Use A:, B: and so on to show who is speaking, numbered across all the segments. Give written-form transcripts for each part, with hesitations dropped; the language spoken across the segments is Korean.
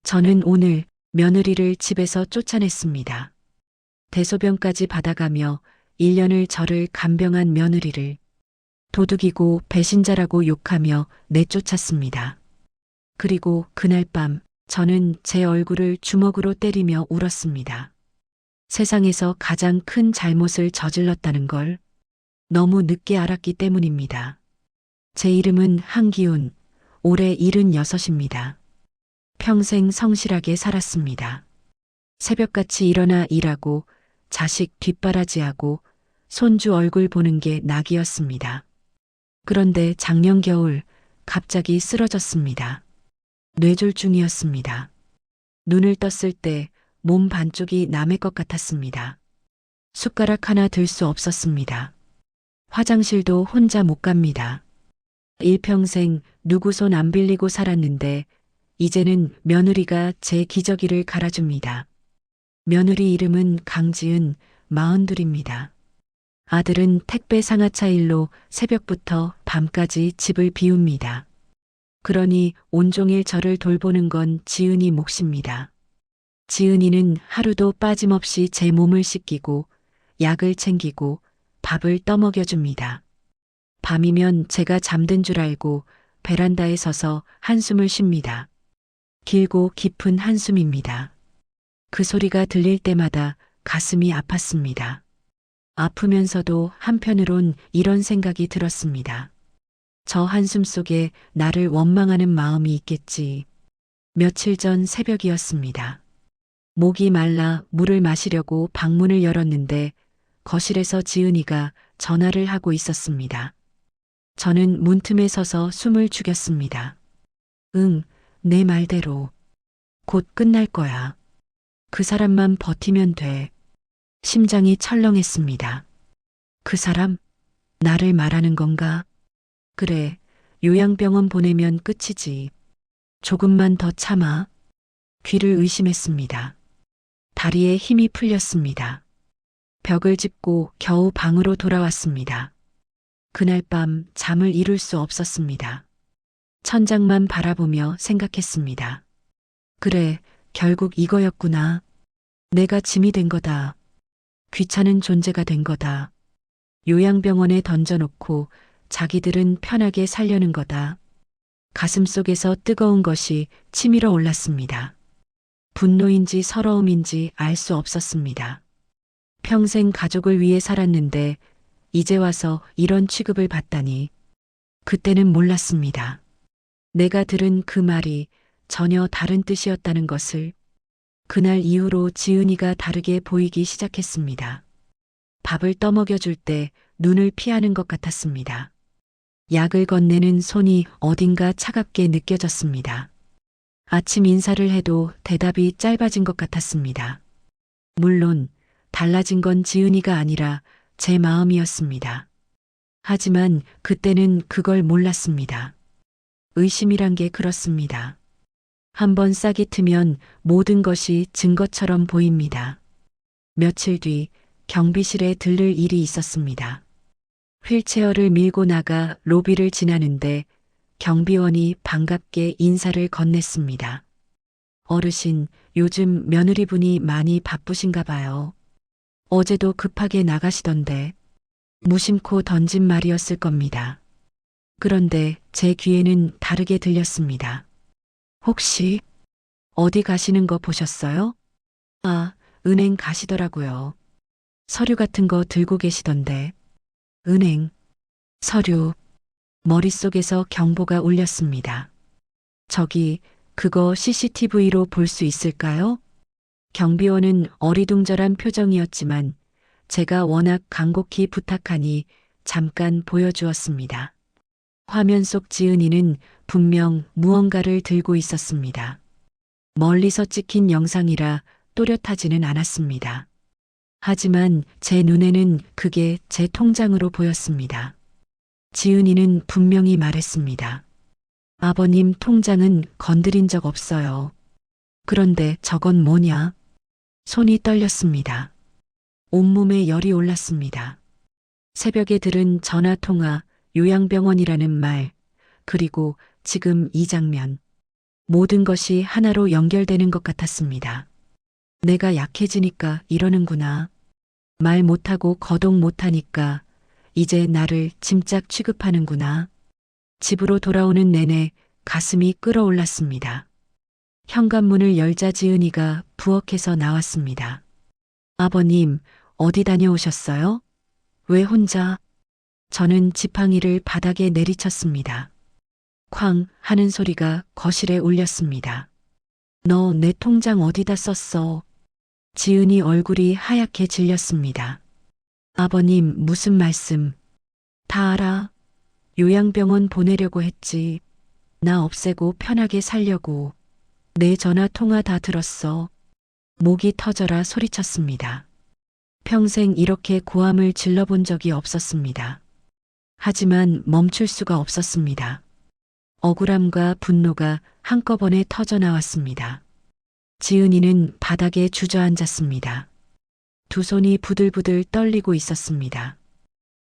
A: 저는 오늘 며느리를 집에서 쫓아냈습니다. 대소변까지 받아가며 1년을 저를 간병한 며느리를 도둑이고 배신자라고 욕하며 내쫓았습니다. 그리고 그날 밤 저는 제 얼굴을 주먹으로 때리며 울었습니다. 세상에서 가장 큰 잘못을 저질렀다는 걸 너무 늦게 알았기 때문입니다. 제 이름은 한기훈, 올해 76입니다. 평생 성실하게 살았습니다. 새벽같이 일어나 일하고 자식 뒷바라지하고 손주 얼굴 보는 게 낙이었습니다. 그런데 작년 겨울 갑자기 쓰러졌습니다. 뇌졸중이었습니다. 눈을 떴을 때 몸 반쪽이 남의 것 같았습니다. 숟가락 하나 들 수 없었습니다. 화장실도 혼자 못 갑니다. 일평생 누구 손 안 빌리고 살았는데 이제는 며느리가 제 기저귀를 갈아줍니다. 며느리 이름은 강지은, 42입니다. 아들은 택배 상하차 일로 새벽부터 밤까지 집을 비웁니다. 그러니 온종일 저를 돌보는 건 지은이 몫입니다. 지은이는 하루도 빠짐없이 제 몸을 씻기고 약을 챙기고 밥을 떠먹여줍니다. 밤이면 제가 잠든 줄 알고 베란다에 서서 한숨을 쉽니다. 길고 깊은 한숨입니다. 그 소리가 들릴 때마다 가슴이 아팠습니다. 아프면서도 한편으론 이런 생각이 들었습니다. 저 한숨 속에 나를 원망하는 마음이 있겠지. 며칠 전 새벽이었습니다. 목이 말라 물을 마시려고 방문을 열었는데 거실에서 지은이가 전화를 하고 있었습니다. 저는 문틈에 서서 숨을 죽였습니다. 응, 내 말대로. 곧 끝날 거야. 그 사람만 버티면 돼. 심장이 철렁했습니다. 그 사람? 나를 말하는 건가? 그래, 요양병원 보내면 끝이지. 조금만 더 참아. 귀를 의심했습니다. 다리에 힘이 풀렸습니다. 벽을 짚고 겨우 방으로 돌아왔습니다. 그날 밤 잠을 이룰 수 없었습니다. 천장만 바라보며 생각했습니다. 그래, 결국 이거였구나. 내가 짐이 된 거다. 귀찮은 존재가 된 거다. 요양병원에 던져놓고 자기들은 편하게 살려는 거다. 가슴속에서 뜨거운 것이 치밀어 올랐습니다. 분노인지 서러움인지 알 수 없었습니다. 평생 가족을 위해 살았는데 이제 와서 이런 취급을 받다니. 그때는 몰랐습니다. 내가 들은 그 말이 전혀 다른 뜻이었다는 것을. 그날 이후로 지은이가 다르게 보이기 시작했습니다. 밥을 떠먹여줄 때 눈을 피하는 것 같았습니다. 약을 건네는 손이 어딘가 차갑게 느껴졌습니다. 아침 인사를 해도 대답이 짧아진 것 같았습니다. 물론 달라진 건 지은이가 아니라 제 마음이었습니다. 하지만 그때는 그걸 몰랐습니다. 의심이란 게 그렇습니다. 한번 싹이 트면 모든 것이 증거처럼 보입니다. 며칠 뒤 경비실에 들를 일이 있었습니다. 휠체어를 밀고 나가 로비를 지나는데 경비원이 반갑게 인사를 건넸습니다. 어르신, 요즘 며느리분이 많이 바쁘신가 봐요. 어제도 급하게 나가시던데. 무심코 던진 말이었을 겁니다. 그런데 제 귀에는 다르게 들렸습니다. 혹시 어디 가시는 거 보셨어요? 아, 은행 가시더라고요. 서류 같은 거 들고 계시던데. 은행, 서류. 머릿속에서 경보가 울렸습니다. 저기, 그거 CCTV로 볼 수 있을까요? 경비원은 어리둥절한 표정이었지만 제가 워낙 간곡히 부탁하니 잠깐 보여주었습니다. 화면 속 지은이는 분명 무언가를 들고 있었습니다. 멀리서 찍힌 영상이라 또렷하지는 않았습니다. 하지만 제 눈에는 그게 제 통장으로 보였습니다. 지은이는 분명히 말했습니다. 아버님 통장은 건드린 적 없어요. 그런데 저건 뭐냐? 손이 떨렸습니다. 온몸에 열이 올랐습니다. 새벽에 들은 전화통화, 요양병원이라는 말, 그리고 지금 이 장면. 모든 것이 하나로 연결되는 것 같았습니다. 내가 약해지니까 이러는구나. 말 못하고 거동 못하니까 이제 나를 짐짝 취급하는구나. 집으로 돌아오는 내내 가슴이 끓어올랐습니다. 현관문을 열자 지은이가 부엌에서 나왔습니다. 아버님, 어디 다녀오셨어요? 왜 혼자? 저는 지팡이를 바닥에 내리쳤습니다. 쾅 하는 소리가 거실에 울렸습니다. 너 내 통장 어디다 썼어? 지은이 얼굴이 하얗게 질렸습니다. 아버님, 무슨 말씀? 다 알아. 요양병원 보내려고 했지. 나 없애고 편하게 살려고. 내 전화 통화 다 들었어. 목이 터져라 소리쳤습니다. 평생 이렇게 고함을 질러본 적이 없었습니다. 하지만 멈출 수가 없었습니다. 억울함과 분노가 한꺼번에 터져 나왔습니다. 지은이는 바닥에 주저앉았습니다. 두 손이 부들부들 떨리고 있었습니다.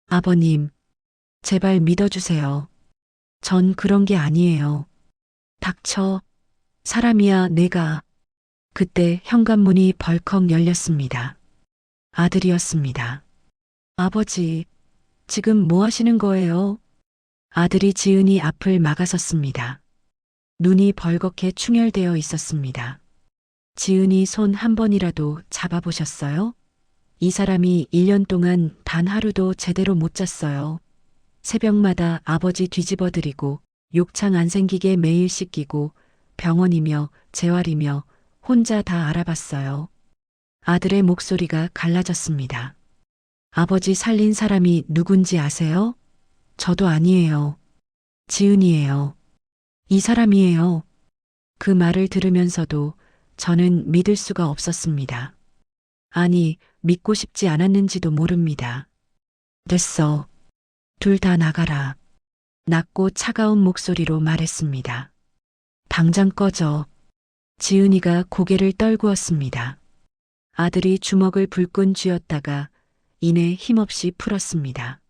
A: 아버님, 제발 믿어주세요. 전 그런 게 아니에요. 닥쳐. 사람이야, 내가. 그때 현관문이 벌컥 열렸습니다. 아들이었습니다. 아버지, 지금 뭐 하시는 거예요? 아들이 지은이 앞을 막아섰습니다. 눈이 벌겋게 충혈되어 있었습니다. 지은이 손 한 번이라도 잡아보셨어요? 이 사람이 1년 동안 단 하루도 제대로 못 잤어요. 새벽마다 아버지 뒤집어드리고 욕창 안 생기게 매일 씻기고 병원이며 재활이며 혼자 다 알아봤어요. 아들의 목소리가 갈라졌습니다. 아버지 살린 사람이 누군지 아세요? 저도 아니에요. 지은이에요. 이 사람이에요. 그 말을 들으면서도 저는 믿을 수가 없었습니다. 아니, 믿고 싶지 않았는지도 모릅니다. 됐어. 둘 다 나가라. 낮고 차가운 목소리로 말했습니다. 당장 꺼져. 지은이가 고개를 떨구었습니다. 아들이 주먹을 불끈 쥐었다가 이내 힘없이 풀었습니다.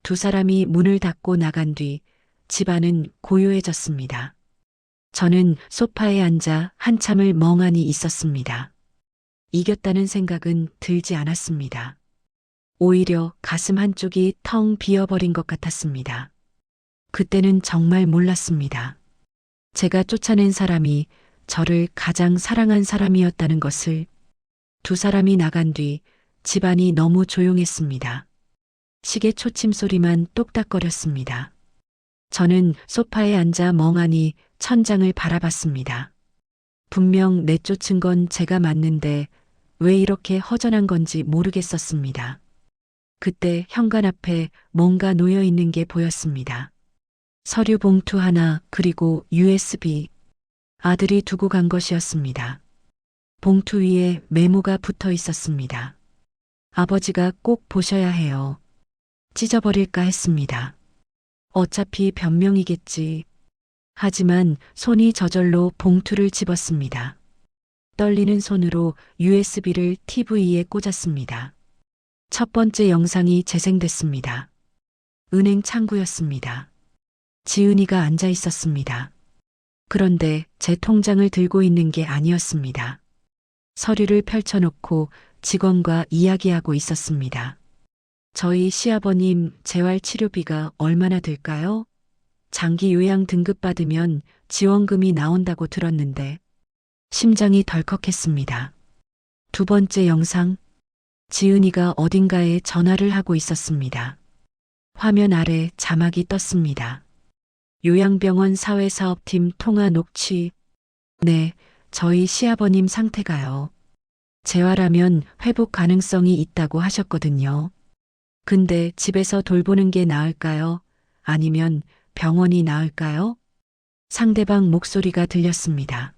A: 두 사람이 문을 닫고 나간 뒤 집안은 고요해졌습니다. 저는 소파에 앉아 한참을 멍하니 있었습니다. 이겼다는 생각은 들지 않았습니다. 오히려 가슴 한쪽이 텅 비어버린 것 같았습니다. 그때는 정말 몰랐습니다. 제가 쫓아낸 사람이 저를 가장 사랑한 사람이었다는 것을. 두 사람이 나간 뒤 집안이 너무 조용했습니다. 시계 초침 소리만 똑딱거렸습니다. 저는 소파에 앉아 멍하니 천장을 바라봤습니다. 분명 내쫓은 건 제가 맞는데 왜 이렇게 허전한 건지 모르겠었습니다. 그때 현관 앞에 뭔가 놓여 있는 게 보였습니다. 서류 봉투 하나 그리고 USB. 아들이 두고 간 것이었습니다. 봉투 위에 메모가 붙어 있었습니다. 아버지가 꼭 보셔야 해요. 찢어버릴까 했습니다. 어차피 변명이겠지. 하지만 손이 저절로 봉투를 집었습니다. 떨리는 손으로 USB를 TV에 꽂았습니다. 첫 번째 영상이 재생됐습니다. 은행 창구였습니다. 지은이가 앉아 있었습니다. 그런데 제 통장을 들고 있는 게 아니었습니다. 서류를 펼쳐놓고 직원과 이야기하고 있었습니다. 저희 시아버님 재활 치료비가 얼마나 들까요? 장기 요양 등급받으면 지원금이 나온다고 들었는데 심장이 덜컥했습니다. 두 번째 영상, 지은이가 어딘가에 전화를 하고 있었습니다. 화면 아래 자막이 떴습니다. 요양병원 사회사업팀 통화 녹취. 네, 저희 시아버님 상태가요. 재활하면 회복 가능성이 있다고 하셨거든요. 근데 집에서 돌보는 게 나을까요? 아니면 병원이 나을까요? 상대방 목소리가 들렸습니다.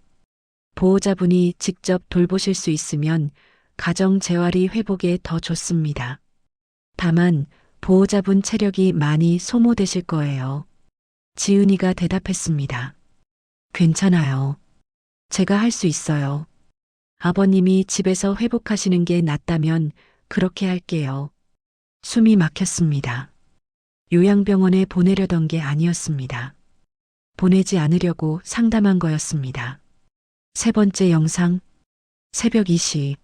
A: 보호자분이 직접 돌보실 수 있으면 가정 재활이 회복에 더 좋습니다. 다만 보호자분 체력이 많이 소모되실 거예요. 지은이가 대답했습니다. 괜찮아요. 제가 할 수 있어요. 아버님이 집에서 회복하시는 게 낫다면 그렇게 할게요. 숨이 막혔습니다. 요양병원에 보내려던 게 아니었습니다. 보내지 않으려고 상담한 거였습니다. 세 번째 영상. 새벽 2시.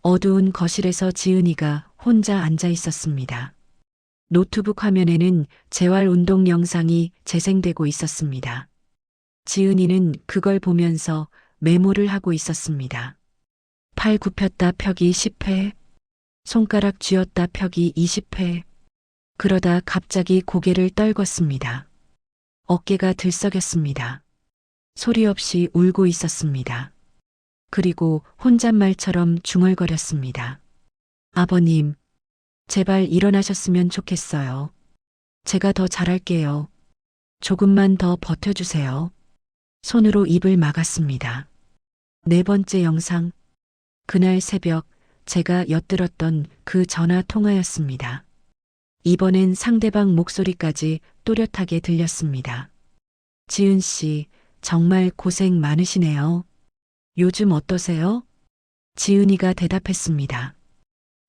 A: 어두운 거실에서 지은이가 혼자 앉아 있었습니다. 노트북 화면에는 재활 운동 영상이 재생되고 있었습니다. 지은이는 그걸 보면서 메모를 하고 있었습니다. 팔 굽혔다 펴기 10회, 손가락 쥐었다 펴기 20회. 그러다 갑자기 고개를 떨궜습니다. 어깨가 들썩였습니다. 소리 없이 울고 있었습니다. 그리고 혼잣말처럼 중얼거렸습니다. 아버님, 제발 일어나셨으면 좋겠어요. 제가 더 잘할게요. 조금만 더 버텨주세요. 손으로 입을 막았습니다. 네 번째 영상. 그날 새벽 제가 엿들었던 그 전화 통화였습니다. 이번엔 상대방 목소리까지 또렷하게 들렸습니다. 지은 씨, 정말 고생 많으시네요. 요즘 어떠세요? 지은이가 대답했습니다.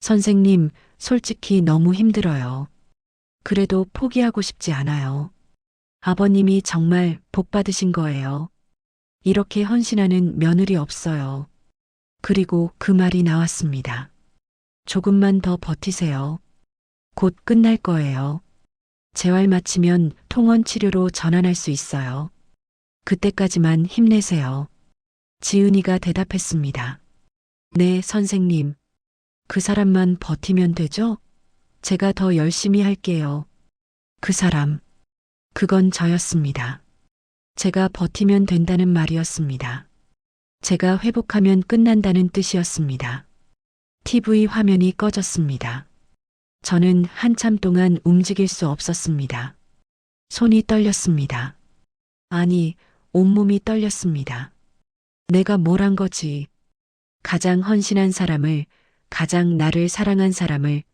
A: 선생님, 솔직히 너무 힘들어요. 그래도 포기하고 싶지 않아요. 아버님이 정말 복 받으신 거예요. 이렇게 헌신하는 며느리 없어요. 그리고 그 말이 나왔습니다. 조금만 더 버티세요. 곧 끝날 거예요. 재활 마치면 통원 치료로 전환할 수 있어요. 그때까지만 힘내세요. 지은이가 대답했습니다. 네, 선생님. 그 사람만 버티면 되죠? 제가 더 열심히 할게요. 그 사람. 그건 저였습니다. 제가 버티면 된다는 말이었습니다. 제가 회복하면 끝난다는 뜻이었습니다. TV 화면이 꺼졌습니다. 저는 한참 동안 움직일 수 없었습니다. 손이 떨렸습니다. 아니, 온몸이 떨렸습니다. 내가 뭘 한 거지? 가장 헌신한 사람을, 가장 나를 사랑한 사람을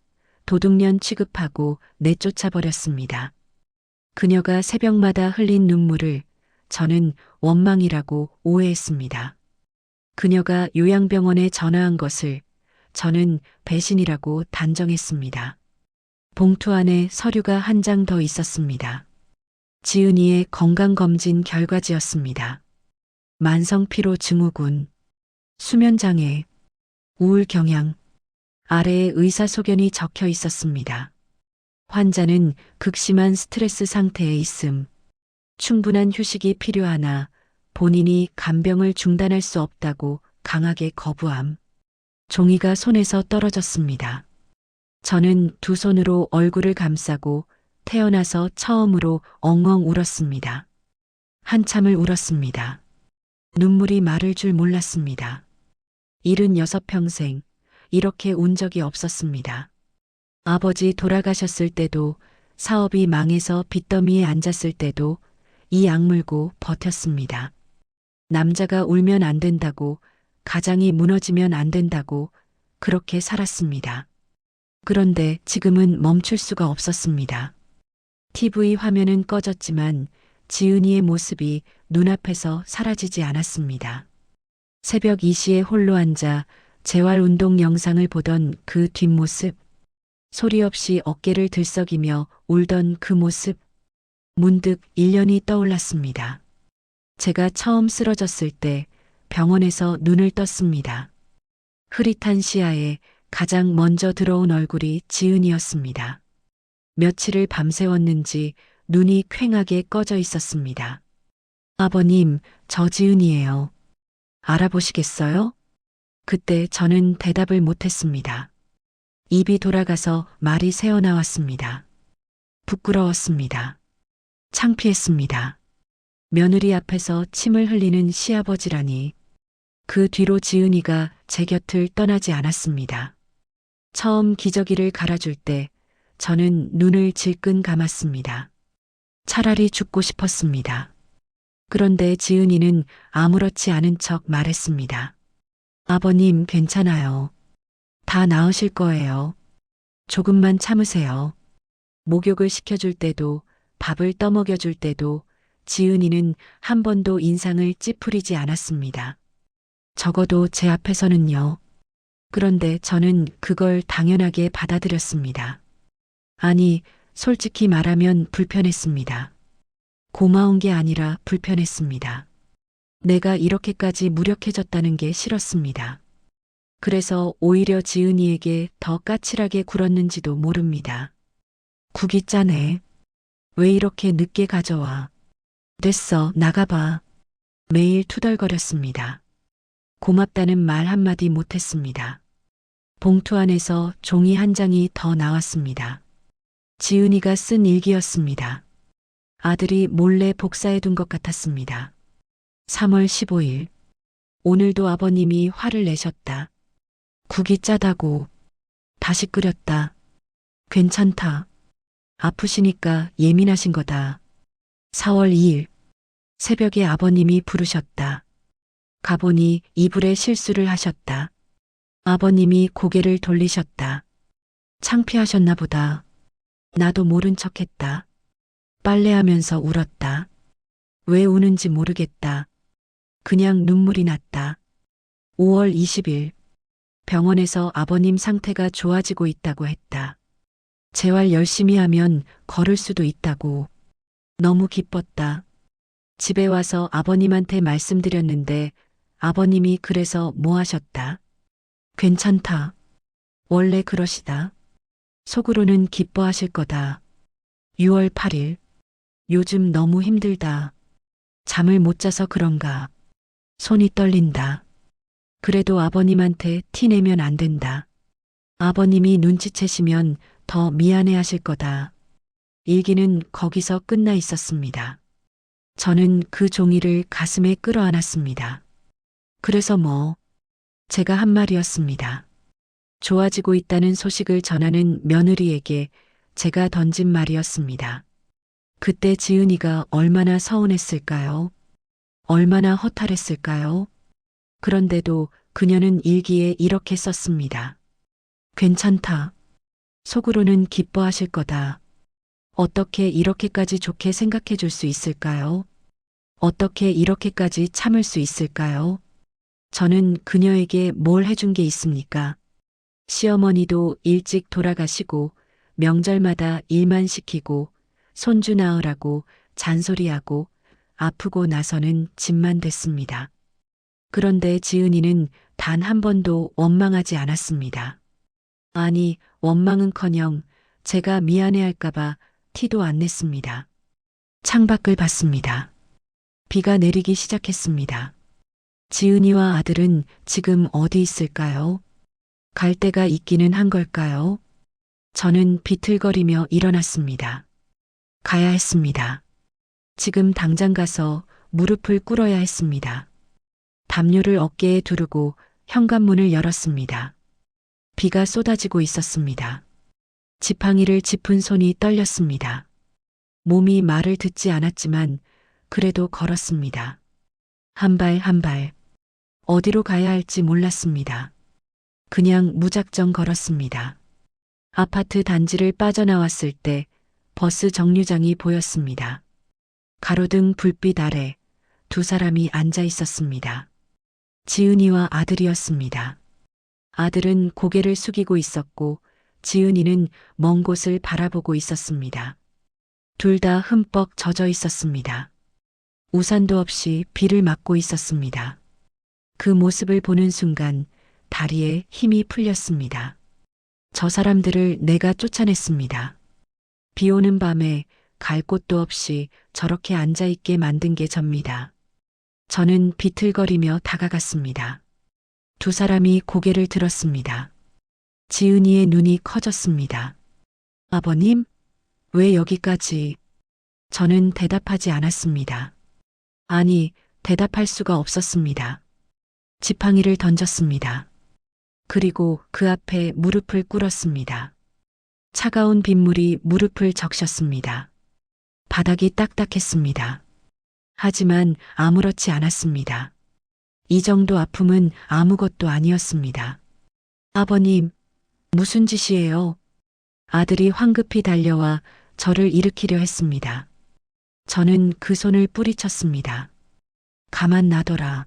A: 도둑년 취급하고 내쫓아 버렸습니다. 그녀가 새벽마다 흘린 눈물을 저는 원망이라고 오해했습니다. 그녀가 요양병원에 전화한 것을 저는 배신이라고 단정했습니다. 봉투 안에 서류가 한 장 더 있었습니다. 지은이의 건강검진 결과지였습니다. 만성피로 증후군, 수면장애, 우울경향, 아래에 의사소견이 적혀 있었습니다. 환자는 극심한 스트레스 상태에 있음, 충분한 휴식이 필요하나 본인이 간병을 중단할 수 없다고 강하게 거부함. 종이가 손에서 떨어졌습니다. 저는 두 손으로 얼굴을 감싸고 태어나서 처음으로 엉엉 울었습니다. 한참을 울었습니다. 눈물이 마를 줄 몰랐습니다. 76평생 이렇게 운 적이 없었습니다. 아버지 돌아가셨을 때도, 사업이 망해서 빚더미에 앉았을 때도 이 악물고 버텼습니다. 남자가 울면 안 된다고, 가장이 무너지면 안 된다고 그렇게 살았습니다. 그런데 지금은 멈출 수가 없었습니다. TV 화면은 꺼졌지만 지은이의 모습이 눈앞에서 사라지지 않았습니다. 새벽 2시에 홀로 앉아 재활운동 영상을 보던 그 뒷모습, 소리 없이 어깨를 들썩이며 울던 그 모습, 문득 1년이 떠올랐습니다. 제가 처음 쓰러졌을 때 병원에서 눈을 떴습니다. 흐릿한 시야에 가장 먼저 들어온 얼굴이 지은이었습니다. 며칠을 밤새웠는지 눈이 퀭하게 꺼져 있었습니다. 아버님, 저 지은이에요. 알아보시겠어요? 그때 저는 대답을 못했습니다. 입이 돌아가서 말이 새어나왔습니다. 부끄러웠습니다. 창피했습니다. 며느리 앞에서 침을 흘리는 시아버지라니. 그 뒤로 지은이가 제 곁을 떠나지 않았습니다. 처음 기저귀를 갈아줄 때 저는 눈을 질끈 감았습니다. 차라리 죽고 싶었습니다. 그런데 지은이는 아무렇지 않은 척 말했습니다. 아버님, 괜찮아요. 다 나으실 거예요. 조금만 참으세요. 목욕을 시켜줄 때도, 밥을 떠먹여줄 때도 지은이는 한 번도 인상을 찌푸리지 않았습니다. 적어도 제 앞에서는요. 그런데 저는 그걸 당연하게 받아들였습니다. 아니, 솔직히 말하면 불편했습니다. 고마운 게 아니라 불편했습니다. 내가 이렇게까지 무력해졌다는 게 싫었습니다. 그래서 오히려 지은이에게 더 까칠하게 굴었는지도 모릅니다. 국이 짜네. 왜 이렇게 늦게 가져와? 됐어, 나가봐. 매일 투덜거렸습니다. 고맙다는 말 한마디 못했습니다. 봉투 안에서 종이 한 장이 더 나왔습니다. 지은이가 쓴 일기였습니다. 아들이 몰래 복사해 둔 것 같았습니다. 3월 15일. 오늘도 아버님이 화를 내셨다. 국이 짜다고. 다시 끓였다. 괜찮다. 아프시니까 예민하신 거다. 4월 2일. 새벽에 아버님이 부르셨다. 가보니 이불에 실수를 하셨다. 아버님이 고개를 돌리셨다. 창피하셨나 보다. 나도 모른 척했다. 빨래하면서 울었다. 왜 우는지 모르겠다. 그냥 눈물이 났다. 5월 20일. 병원에서 아버님 상태가 좋아지고 있다고 했다. 재활 열심히 하면 걸을 수도 있다고. 너무 기뻤다. 집에 와서 아버님한테 말씀드렸는데 아버님이 그래서 뭐 하셨다. 괜찮다. 원래 그러시다. 속으로는 기뻐하실 거다. 6월 8일. 요즘 너무 힘들다. 잠을 못 자서 그런가. 손이 떨린다. 그래도 아버님한테 티 내면 안 된다. 아버님이 눈치채시면 더 미안해 하실 거다. 일기는 거기서 끝나 있었습니다. 저는 그 종이를 가슴에 끌어안았습니다. 그래서 뭐, 제가 한 말이었습니다. 좋아지고 있다는 소식을 전하는 며느리에게 제가 던진 말이었습니다. 그때 지은이가 얼마나 서운했을까요? 얼마나 허탈했을까요? 그런데도 그녀는 일기에 이렇게 썼습니다. 괜찮다. 속으로는 기뻐하실 거다. 어떻게 이렇게까지 좋게 생각해 줄 수 있을까요? 어떻게 이렇게까지 참을 수 있을까요? 저는 그녀에게 뭘 해준 게 있습니까? 시어머니도 일찍 돌아가시고 명절마다 일만 시키고 손주 낳으라고 잔소리하고 아프고 나서는 집만 됐습니다. 그런데 지은이는 단 한 번도 원망하지 않았습니다. 아니, 원망은커녕 제가 미안해할까봐 티도 안 냈습니다. 창밖을 봤습니다. 비가 내리기 시작했습니다. 지은이와 아들은 지금 어디 있을까요? 갈 데가 있기는 한 걸까요? 저는 비틀거리며 일어났습니다. 가야 했습니다. 지금 당장 가서 무릎을 꿇어야 했습니다. 담요를 어깨에 두르고 현관문을 열었습니다. 비가 쏟아지고 있었습니다. 지팡이를 짚은 손이 떨렸습니다. 몸이 말을 듣지 않았지만 그래도 걸었습니다. 한 발 한 발. 어디로 가야 할지 몰랐습니다. 그냥 무작정 걸었습니다. 아파트 단지를 빠져나왔을 때 버스 정류장이 보였습니다. 가로등 불빛 아래 두 사람이 앉아 있었습니다. 지은이와 아들이었습니다. 아들은 고개를 숙이고 있었고 지은이는 먼 곳을 바라보고 있었습니다. 둘 다 흠뻑 젖어 있었습니다. 우산도 없이 비를 맞고 있었습니다. 그 모습을 보는 순간 다리에 힘이 풀렸습니다. 저 사람들을 내가 쫓아냈습니다. 비 오는 밤에 갈 곳도 없이 저렇게 앉아있게 만든 게 접니다. 저는 비틀거리며 다가갔습니다. 두 사람이 고개를 들었습니다. 지은이의 눈이 커졌습니다. 아버님? 왜 여기까지? 저는 대답하지 않았습니다. 아니, 대답할 수가 없었습니다. 지팡이를 던졌습니다. 그리고 그 앞에 무릎을 꿇었습니다. 차가운 빗물이 무릎을 적셨습니다. 바닥이 딱딱했습니다. 하지만 아무렇지 않았습니다. 이 정도 아픔은 아무것도 아니었습니다. 아버님, 무슨 짓이에요? 아들이 황급히 달려와 저를 일으키려 했습니다. 저는 그 손을 뿌리쳤습니다. 가만 놔둬라.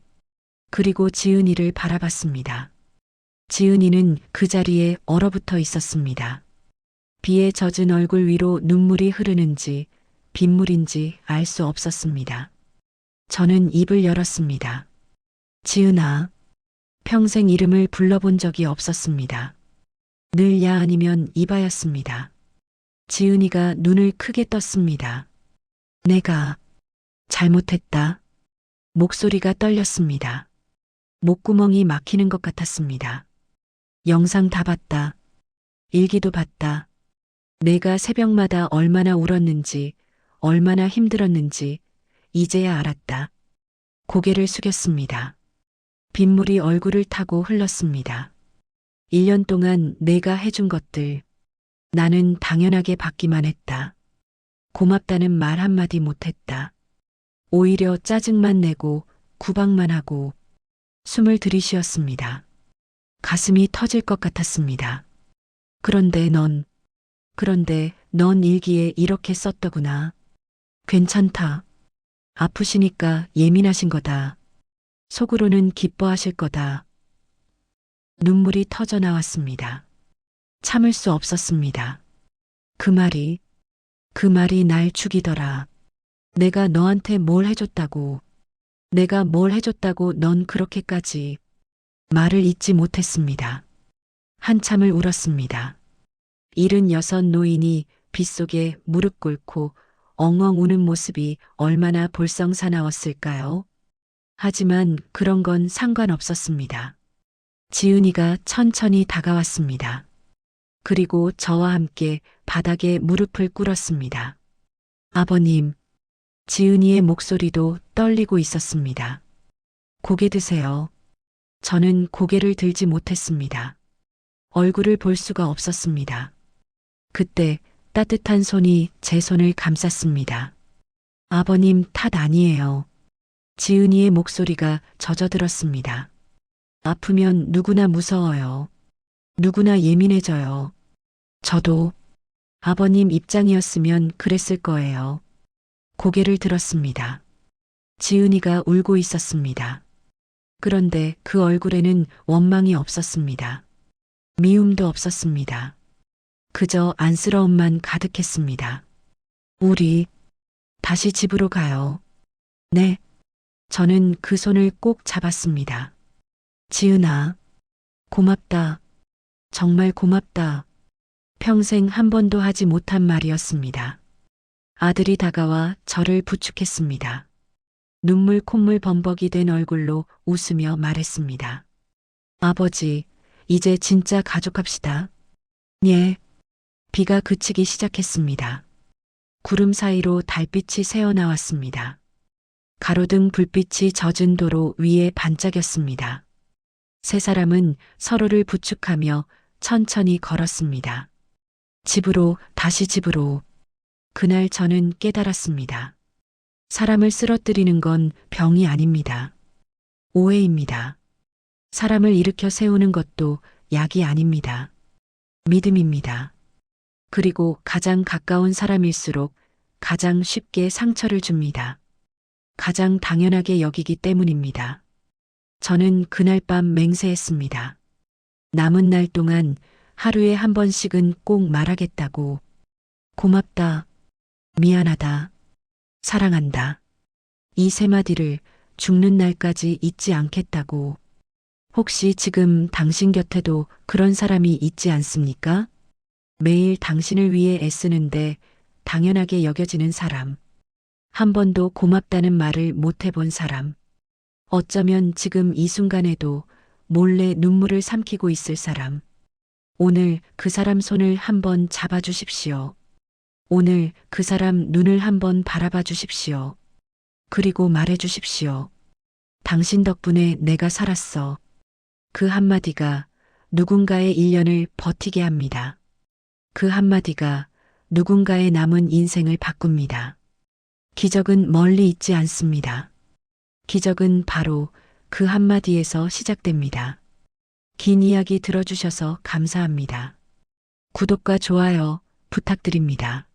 A: 그리고 지은이를 바라봤습니다. 지은이는 그 자리에 얼어붙어 있었습니다. 비에 젖은 얼굴 위로 눈물이 흐르는지 빗물인지 알 수 없었습니다. 저는 입을 열었습니다. 지은아. 평생 이름을 불러본 적이 없었습니다. 늘 야 아니면 이바였습니다. 지은이가 눈을 크게 떴습니다. 내가 잘못했다. 목소리가 떨렸습니다. 목구멍이 막히는 것 같았습니다. 영상 다 봤다. 일기도 봤다. 내가 새벽마다 얼마나 울었는지, 얼마나 힘들었는지 이제야 알았다. 고개를 숙였습니다. 빗물이 얼굴을 타고 흘렀습니다. 1년 동안 내가 해준 것들, 나는 당연하게 받기만 했다. 고맙다는 말 한마디 못했다. 오히려 짜증만 내고 구박만 하고 숨을 들이쉬었습니다. 가슴이 터질 것 같았습니다. 그런데 넌 일기에 이렇게 썼더구나. 괜찮다. 아프시니까 예민하신 거다. 속으로는 기뻐하실 거다. 눈물이 터져 나왔습니다. 참을 수 없었습니다. 그 말이 날 죽이더라. 내가 너한테 뭘 해줬다고, 내가 뭘 해줬다고 넌 그렇게까지. 말을 잇지 못했습니다. 한참을 울었습니다. 76 노인이 빗속에 무릎 꿇고 엉엉 우는 모습이 얼마나 볼썽사나웠을까요? 하지만 그런 건 상관없었습니다. 지은이가 천천히 다가왔습니다. 그리고 저와 함께 바닥에 무릎을 꿇었습니다. 아버님, 지은이의 목소리도 떨리고 있었습니다. 고개 드세요. 저는 고개를 들지 못했습니다. 얼굴을 볼 수가 없었습니다. 그때 따뜻한 손이 제 손을 감쌌습니다. 아버님 탓 아니에요. 지은이의 목소리가 젖어들었습니다. 아프면 누구나 무서워요. 누구나 예민해져요. 저도 아버님 입장이었으면 그랬을 거예요. 고개를 들었습니다. 지은이가 울고 있었습니다. 그런데 그 얼굴에는 원망이 없었습니다. 미움도 없었습니다. 그저 안쓰러움만 가득했습니다. 우리 다시 집으로 가요. 네. 저는 그 손을 꼭 잡았습니다. 지은아, 고맙다. 정말 고맙다. 평생 한 번도 하지 못한 말이었습니다. 아들이 다가와 저를 부축했습니다. 눈물 콧물 범벅이 된 얼굴로 웃으며 말했습니다. 아버지, 이제 진짜 가족합시다. 예. 비가 그치기 시작했습니다. 구름 사이로 달빛이 새어나왔습니다. 가로등 불빛이 젖은 도로 위에 반짝였습니다. 세 사람은 서로를 부축하며 천천히 걸었습니다. 집으로, 다시 집으로. 그날 저는 깨달았습니다. 사람을 쓰러뜨리는 건 병이 아닙니다. 오해입니다. 사람을 일으켜 세우는 것도 약이 아닙니다. 믿음입니다. 그리고 가장 가까운 사람일수록 가장 쉽게 상처를 줍니다. 가장 당연하게 여기기 때문입니다. 저는 그날 밤 맹세했습니다. 남은 날 동안 하루에 한 번씩은 꼭 말하겠다고. 고맙다. 미안하다. 사랑한다. 이 세 마디를 죽는 날까지 잊지 않겠다고. 혹시 지금 당신 곁에도 그런 사람이 있지 않습니까? 매일 당신을 위해 애쓰는데 당연하게 여겨지는 사람. 한 번도 고맙다는 말을 못 해본 사람. 어쩌면 지금 이 순간에도 몰래 눈물을 삼키고 있을 사람. 오늘 그 사람 손을 한번 잡아주십시오. 오늘 그 사람 눈을 한번 바라봐 주십시오. 그리고 말해주십시오. 당신 덕분에 내가 살았어. 그 한마디가 누군가의 1년을 버티게 합니다. 그 한마디가 누군가의 남은 인생을 바꿉니다. 기적은 멀리 있지 않습니다. 기적은 바로 그 한마디에서 시작됩니다. 긴 이야기 들어주셔서 감사합니다. 구독과 좋아요 부탁드립니다.